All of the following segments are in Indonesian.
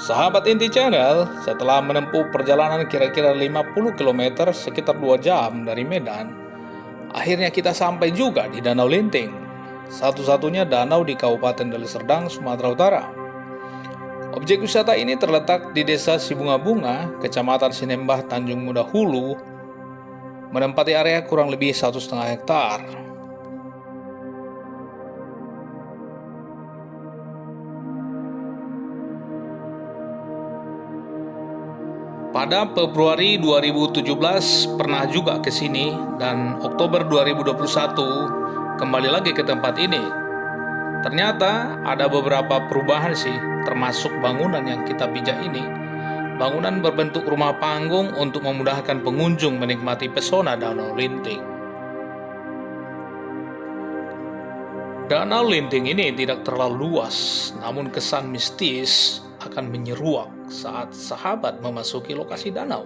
Sahabat Inti Channel, setelah menempuh perjalanan kira-kira 50 km sekitar 2 jam dari Medan, akhirnya kita sampai juga di Danau Linting, satu-satunya danau di Kabupaten Deli Serdang, Sumatera Utara. Objek wisata ini terletak di Desa Sibunga-Bunga, Kecamatan Sinembah, Tanjung Muda Hulu, menempati area kurang lebih 1,5 hektar. Pada Februari 2017 pernah juga ke sini, dan Oktober 2021 kembali lagi ke tempat ini. Ternyata ada beberapa perubahan sih, termasuk bangunan yang kita pijak ini. Bangunan berbentuk rumah panggung untuk memudahkan pengunjung menikmati pesona Danau Linting. Danau Linting ini tidak terlalu luas, namun kesan mistis akan menyeruak saat sahabat memasuki lokasi danau.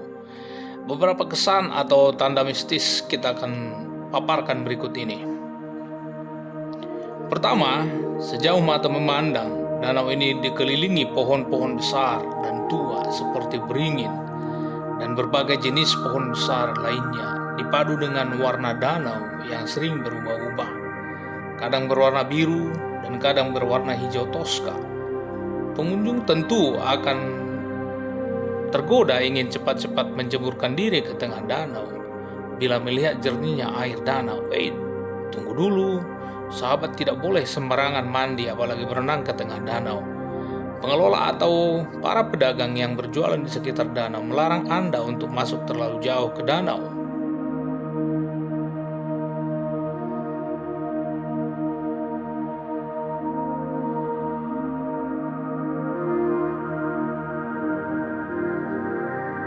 Beberapa kesan atau tanda mistis kita akan paparkan berikut ini. Pertama, sejauh mata memandang, danau ini dikelilingi pohon-pohon besar dan tua seperti beringin dan berbagai jenis pohon besar lainnya, dipadu dengan warna danau yang sering berubah-ubah. Kadang berwarna biru dan kadang berwarna hijau toska. Pengunjung tentu akan tergoda ingin cepat-cepat menjeburkan diri ke tengah danau bila melihat jernihnya air danau. Tunggu dulu, sahabat tidak boleh sembarangan mandi apalagi berenang ke tengah danau. Pengelola atau para pedagang yang berjualan di sekitar danau melarang Anda untuk masuk terlalu jauh ke danau.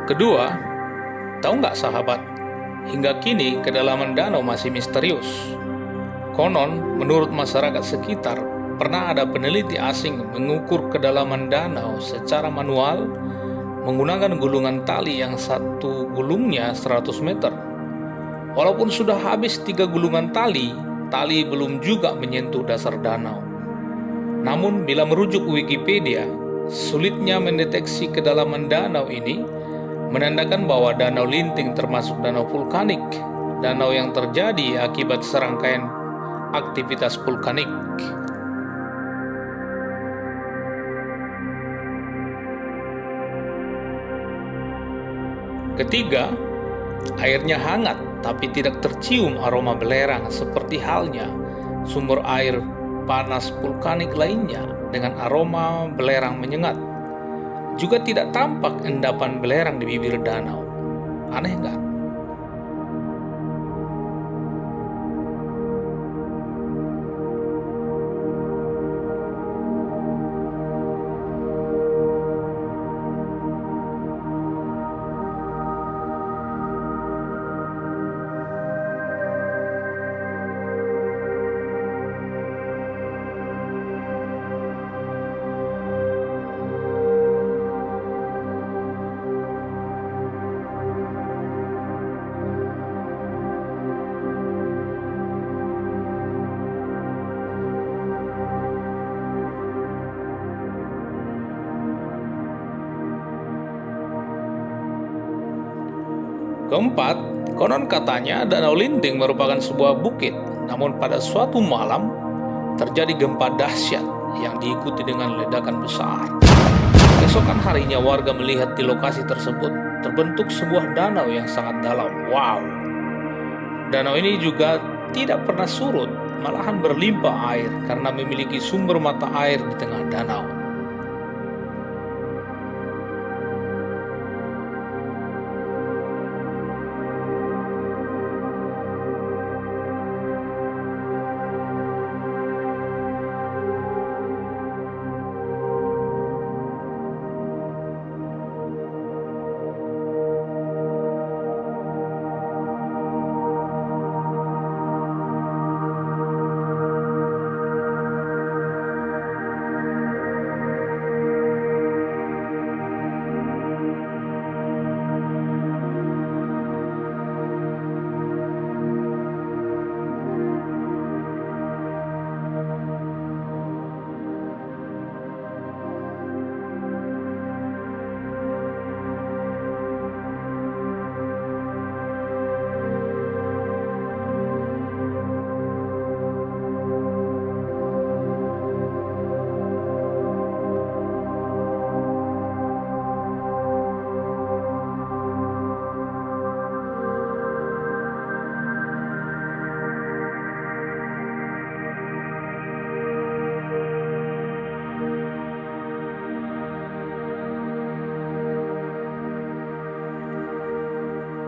Kedua, tahu nggak sahabat, hingga kini kedalaman danau masih misterius. Konon, menurut masyarakat sekitar, pernah ada peneliti asing mengukur kedalaman danau secara manual menggunakan gulungan tali yang satu gulungnya 100 meter. Walaupun sudah habis 3 gulungan tali, tali belum juga menyentuh dasar danau. Namun bila merujuk Wikipedia, sulitnya mendeteksi kedalaman danau ini menandakan bahwa Danau Linting termasuk danau vulkanik, danau yang terjadi akibat serangkaian aktivitas vulkanik. Ketiga, airnya hangat tapi tidak tercium aroma belerang seperti halnya sumber air panas vulkanik lainnya dengan aroma belerang menyengat. Juga tidak tampak endapan belerang di bibir danau. Aneh nggak? Keempat, konon katanya Danau Linting merupakan sebuah bukit, namun pada suatu malam terjadi gempa dahsyat yang diikuti dengan ledakan besar. Keesokan harinya warga melihat di lokasi tersebut terbentuk sebuah danau yang sangat dalam. Wow! Danau ini juga tidak pernah surut, malahan berlimpah air karena memiliki sumber mata air di tengah danau.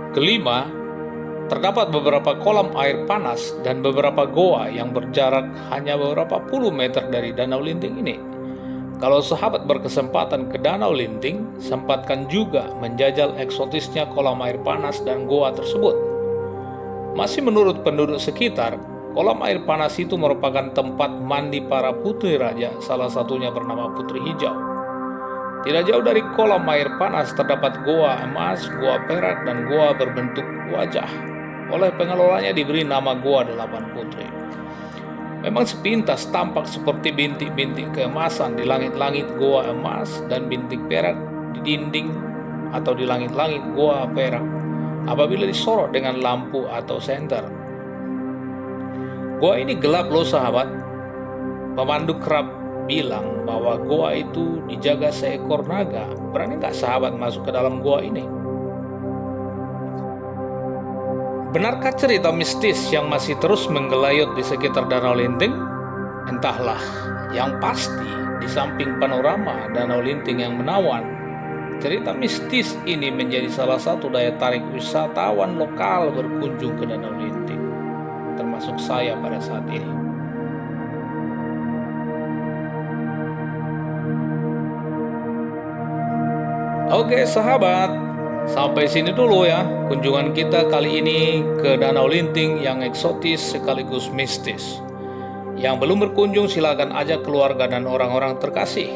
Kelima, terdapat beberapa kolam air panas dan beberapa goa yang berjarak hanya beberapa puluh meter dari Danau Linting ini. Kalau sahabat berkesempatan ke Danau Linting, sempatkan juga menjajal eksotisnya kolam air panas dan goa tersebut. Masih menurut penduduk sekitar, kolam air panas itu merupakan tempat mandi para putri raja, salah satunya bernama Putri Hijau. Tidak jauh dari kolam air panas terdapat goa emas, goa perak, dan goa berbentuk wajah. Oleh pengelolanya diberi nama Goa Delapan Putri. Memang sepintas tampak seperti bintik-bintik keemasan di langit-langit goa emas dan bintik perak di dinding atau di langit-langit goa perak apabila disorot dengan lampu atau senter. Goa ini gelap loh sahabat. Pemandu kerap bilang bahwa goa itu dijaga seekor naga. Berani nggak sahabat masuk ke dalam goa ini? Benarkah cerita mistis yang masih terus menggelayut di sekitar Danau Linting? Entahlah, yang pasti di samping panorama Danau Linting yang menawan, cerita mistis ini menjadi salah satu daya tarik wisatawan lokal berkunjung ke Danau Linting, termasuk saya pada saat ini. Oke sahabat, sampai sini dulu ya kunjungan kita kali ini ke Danau Linting yang eksotis sekaligus mistis. Yang belum berkunjung silakan ajak keluarga dan orang-orang terkasih.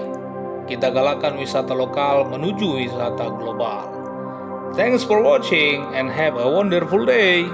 Kita galakan wisata lokal menuju wisata global. Thanks for watching and have a wonderful day.